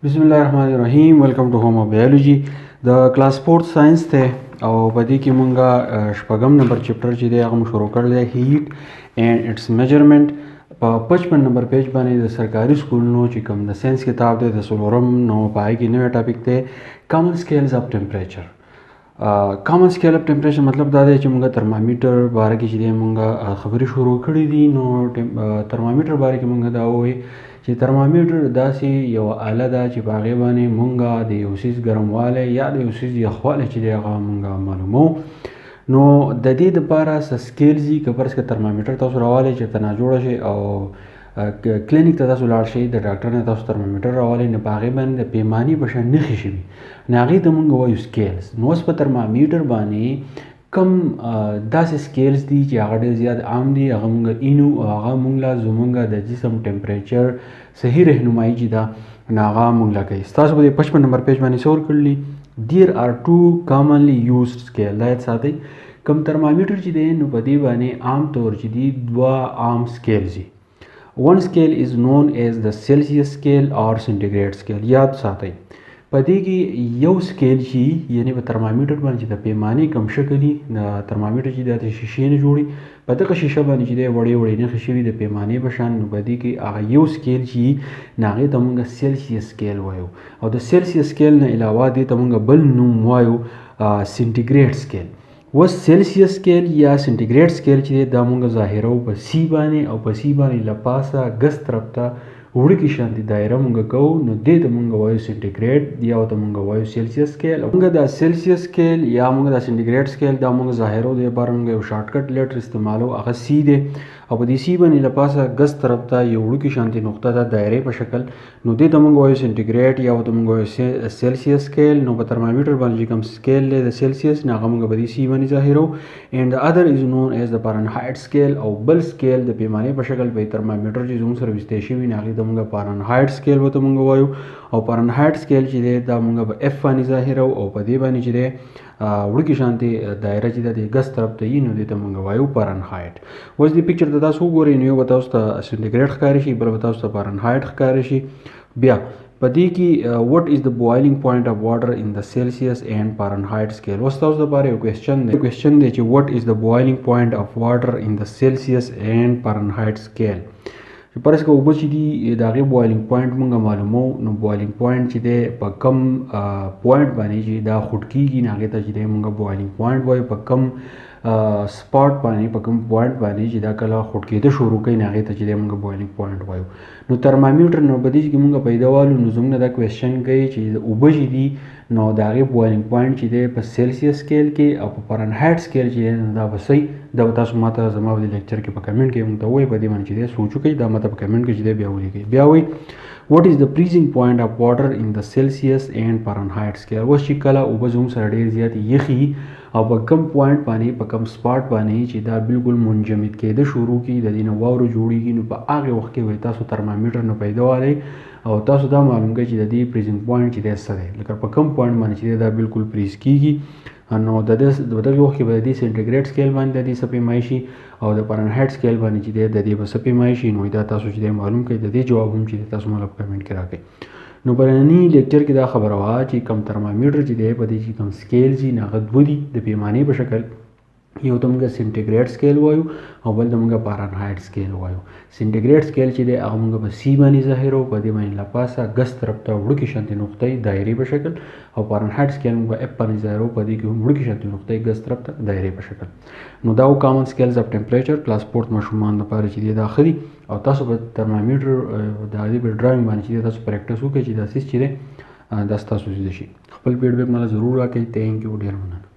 بسم الله الرحمن الرحیم. ویلکم ټو هوم بایولوژي. د کلاس 4 ساينس ته او په دې کې مونږه شپږم نمبر چپټر چې دی هغه مو شروع کړل دی، هیټ اینڈ اټس میجرمنٹ. په 55 نمبر پیج باندې د سرکاري سکولونو چې کوم د ساينس کتاب دی د څلورم نو پای کې نوی ټاپک دی کامن سکیلز اف ټمپریچر. کامن سکیل اف ټمپریچر مطلب دا دی چې مونږه ترمامیټر باره کې چې دی مونږه خبرې شروع کړې دي. نو ترمامیټر باره کې مونږه دا وایي چې ترمامیټر داسې یو آله ده چې په هغې باندې مونږه د یو څیز ګرموالی یا د یو څیز یخوالی چې دی هغه مونږه معلومو. نو د دې دپاره څه سکیلز دي. که فرض که ترمامیټر تاسو راوالی چېرته ناجوړه شي او کلینیک ته تاسو لاړ شئ، د ډاکټر نه تاسو ترمامیټر راوالی، نو په هغې باندې د پیمانې په شان نښې شوي، نو هغې ته مونږ وایو سکیلز. نو اوس په ترمامیټر باندې کم داسې سکیلز دي چې هغه ډېر زیات عام دي، هغه مونږ اینو او هغه مونږ له زمونږ د جسم ټمپریچر صحیح رهنمایي چې ده نو هغه مونږ له کوي. ستاسو په دې 55 نمبر پیج باندې څه ورکړلي؟ دیر آر ټو کامنلی یوزډ سکیل. دا یاد ساتئ، کم ترمامیټر چې دی نو په دې باندې عام طور چې دي دوه عام سکیلز دي. ون سکیل از نون ایز د سیلسیس سکیل اور سینټیګریډ سکیل. یاد ساتئ په دې کې یو سکیل چې یعنی په ترمامیټر باندې چې د پیمانې کم شکل دي، د ترمامیټر چې د شیشې نه جوړي، په دغه شیشه باندې چې دی وړې وړې نښې شوي د پیمانې په شان، نو په دې کې هغه یو سکیل چې نو هغې ته مونږ سیلسیس سکیل وایو. او د سیلسیس سکیل نه علاوه دې ته مونږ بل نوم وایو سینټیګریډ سکیل. اوس سیلسیس سکیل یا سینټیګریډ سکیل چې دی دا مونږ ظاهرو په سی باندې، او په سی باندې له پاسه ګس طرف ته وړوکې شانتې دایره مونږ کوو، نو دې ته مونږ وایو سینټیګریډ یا ورته مونږ وایو سیلسیس سکیل. مونږ دا سیلسیس سکیل یا مونږ دا سینټیګریډ سکیل دا مونږ ظاهرو د لپاره مونږ یو شارټکټ لیټر استعمالو، هغه سی دی، او په دې سی باندې له پاسه ګس طرف ته یو وړوکې شانتې نقطه ده دایرې په شکل، نو دې ته مونږ وایو سینټیګریډ یا ورته مونږ وایو سیلسیس سکیل. نو په ترمامیټر باندې چې کوم سکیل دی د سیلسیس نو هغه مونږ په دې سی باندې ظاهرو. اینډ د ادر از نون ایز د فارنهایټ سکیل. او بل سکیل د پیمانې په شکل په ترمامیټر چې زموږ سره ویستې شوي نو هغې ته مونږ فارنهایټ سکیل ورته مونږ وایو. او فارنهایټ سکیل چې دی دا مونږ په اف باندې ظاهرو، او په دې باندې چې دی وړوکې شانتې دایره چې ده د ګس طرف ته وي، نو دې ته مونږ وایو فارنهایټ. اوس دې پکچر ته تاسو وګورئ نو یو به تاسو ته سینټیګریډ ښکاري شي، بل به تاسو ته فارنهایټ ښکاري شي. بیا په دې کې وټ از د بوایلینګ پوینټ اف واټر ان د سیلسیس اینډ فارنهایټ سکیل. اوس تاسو دپاره یو کوېسچن دی چې وټ از د بوایلینګ پوینټ اف واټر ان د سیلسیس اینډ فارنهایټ سکیل. چې فرض که اوبه چې دي د هغې بوایلینګ پوینټ مونږ معلومو، نو بوایلینګ پوینټ چې دی په کم پوینټ باندې چې دا خوټ کېږي نو هغې ته چې دی مونږ بوایلینګ پوینټ وایو. په کم سپاټ باندې، په کوم پوینټ باندې چې دا کله خوټ کېده شروع کوي نو هغې ته چې دی مونږ بوایلینګ پوینټ وایو. نو ترمامیټر نو په دې کې مونږ پیدا والو، نو زموږ نه دا کوېسچن کوي چې اوبه چې دي نو د هغې بوایلینګ پوینټ چې دی په سیلسیس سکیل کې او په فارنهایټ سکیل چې دی نو دا به صحیح دا به تاسو ماته زما په دې لیکچر کې په کمنټ کې مونږ ته ووایئ. په دې باندې چې دی سوچ وکړئ، دا ماته په کمنټ کې چې دی بیا ولیکئ. بیا وایي what is the freezing point of water in the Celsius and Fahrenheit scale. اوس چې کله اوبه زموږ سره ډېر زیات یخي او په کم پوینټ باندې، په کم سپاټ باندې چې دا بالکل منجمد کېده شروع کړي، د دې نه واوره جوړېږي، نو په هغې وخت کې به تاسو ترمامیټر نه پیدا والی او تاسو دا معلوم کړئ چې د دې فریزینګ پوینټ چې دی څه دی. لکه په کم پوینټ باندې چې دی دا بالکل فریز کېږي، نو د دغې وخت کې به د دې سینټیګریډ سکیل باندې د دې څه پیمایي شي، او د فارنهایټ سکیل باندې چې دی د دې به څه پیمایي شي. نو دا تاسو چې دی معلوم کړئ. د دې جواب هم چې دی تاسو ماله په کمنټ کې راکړئ. نو پراني لیکچر کې دا خبره وه چې کم ترمامیټر چې دی په دې چې کم سکیل دي نو هغه دوه دي د پیمانې په شکل. یو ته مونږ سینټیګریډ سکیل وایو او بل ته مونږ فارنهایټ سکیل وایو. سینټیګریډ سکیل چې دی هغه مونږ په سی باندې ظاهرو، په دې باندې له پاسه ګس طرف ته وړوکې شانتې نقطې دایرې په شکل، او فارنهایټ سکیل مونږ په اف باندې ظاهرو، په دې کې هم وړوکې شانتې نقطې ګس طرف ته دایرې په شکل. نو دا و کامن سکیلز اف ټمپریچر. کلاس 4 ماشومان لپاره چې دی دا ښه دي، او تاسو په ترمامیټر د هغې په ډرایونګ باندې چې دی تاسو پریکټس وکړئ چې دا څیز چې دی دا ستاسو زده شي. خپل فیډبیک ماله ضرور راکړئ. تھینک یو، ډېر مننه.